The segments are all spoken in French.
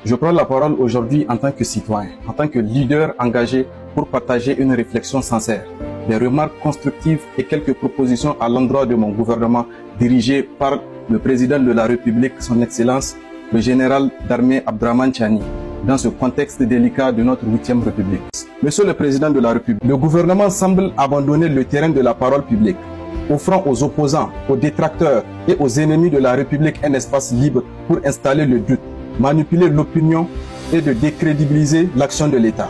Je prends la parole aujourd'hui en tant que citoyen, en tant que leader engagé pour partager une réflexion sincère, des remarques constructives et quelques propositions à l'endroit de mon gouvernement dirigé par le président de la République, son Excellence, le général d'armée Abdrahmane Tchiani, dans ce contexte délicat de notre 8e République. Monsieur le Président de la République, le gouvernement semble abandonner le terrain de la parole publique, offrant aux opposants, aux détracteurs et aux ennemis de la République un espace libre pour installer le doute, manipuler l'opinion et de décrédibiliser l'action de l'État.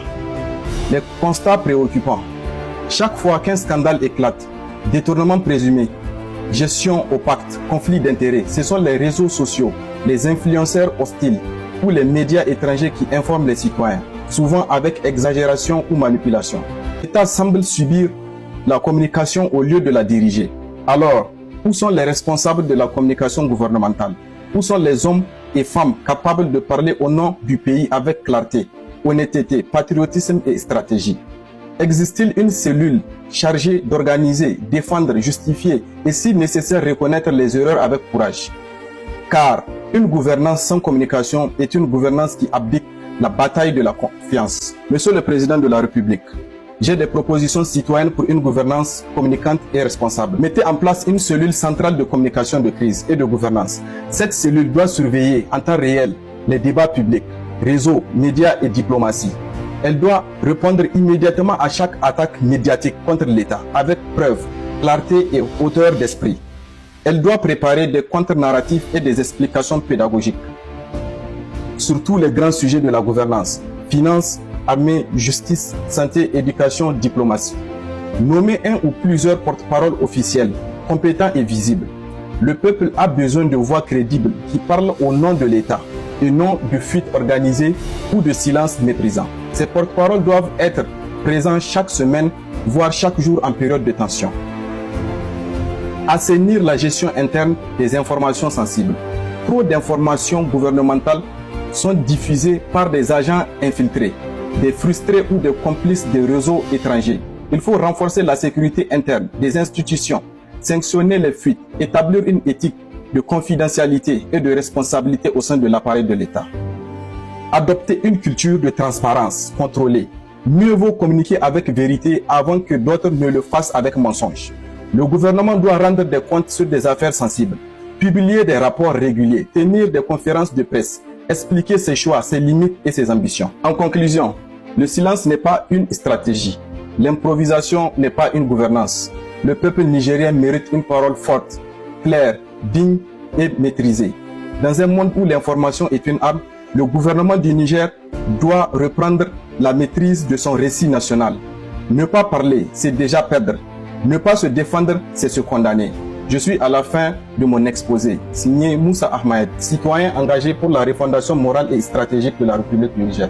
Les constats préoccupants. Chaque fois qu'un scandale éclate, détournement présumé, gestion opaque, conflit d'intérêts, ce sont les réseaux sociaux, les influenceurs hostiles ou les médias étrangers qui informent les citoyens, souvent avec exagération ou manipulation. L'État semble subir la communication au lieu de la diriger. Alors, où sont les responsables de la communication gouvernementale? Où sont les hommes et femmes capables de parler au nom du pays avec clarté, honnêteté, patriotisme et stratégie? Existe-t-il une cellule chargée d'organiser, défendre, justifier et si nécessaire reconnaître les erreurs avec courage? Car une gouvernance sans communication est une gouvernance qui abdique la bataille de la confiance. Monsieur le Président de la République, j'ai des propositions citoyennes pour une gouvernance communicante et responsable. Mettez en place une cellule centrale de communication de crise et de gouvernance. Cette cellule doit surveiller en temps réel les débats publics, réseaux, médias et diplomatie. Elle doit répondre immédiatement à chaque attaque médiatique contre l'État, avec preuve, clarté et hauteur d'esprit. Elle doit préparer des contre-narratifs et des explications pédagogiques sur tous les grands sujets de la gouvernance, finances, armée, justice, santé, éducation, diplomatie. Nommer un ou plusieurs porte-paroles officiels, compétents et visibles. Le peuple a besoin de voix crédibles qui parlent au nom de l'État et non de fuites organisées ou de silence méprisant. Ces porte-paroles doivent être présents chaque semaine, voire chaque jour en période de tension. Assainir la gestion interne des informations sensibles. Trop d'informations gouvernementales sont diffusées par des agents infiltrés, des frustrés ou des complices des réseaux étrangers. Il faut renforcer la sécurité interne des institutions, sanctionner les fuites, établir une éthique de confidentialité et de responsabilité au sein de l'appareil de l'État. Adopter une culture de transparence contrôlée. Mieux vaut communiquer avec vérité avant que d'autres ne le fassent avec mensonge. Le gouvernement doit rendre des comptes sur des affaires sensibles, publier des rapports réguliers, tenir des conférences de presse, expliquer ses choix, ses limites et ses ambitions. En conclusion, le silence n'est pas une stratégie. L'improvisation n'est pas une gouvernance. Le peuple nigérien mérite une parole forte, claire, digne et maîtrisée. Dans un monde où l'information est une arme, le gouvernement du Niger doit reprendre la maîtrise de son récit national. Ne pas parler, c'est déjà perdre. Ne pas se défendre, c'est se condamner. Je suis à la fin de mon exposé. Signé Moussa Ahmed, citoyen engagé pour la refondation morale et stratégique de la République du Niger.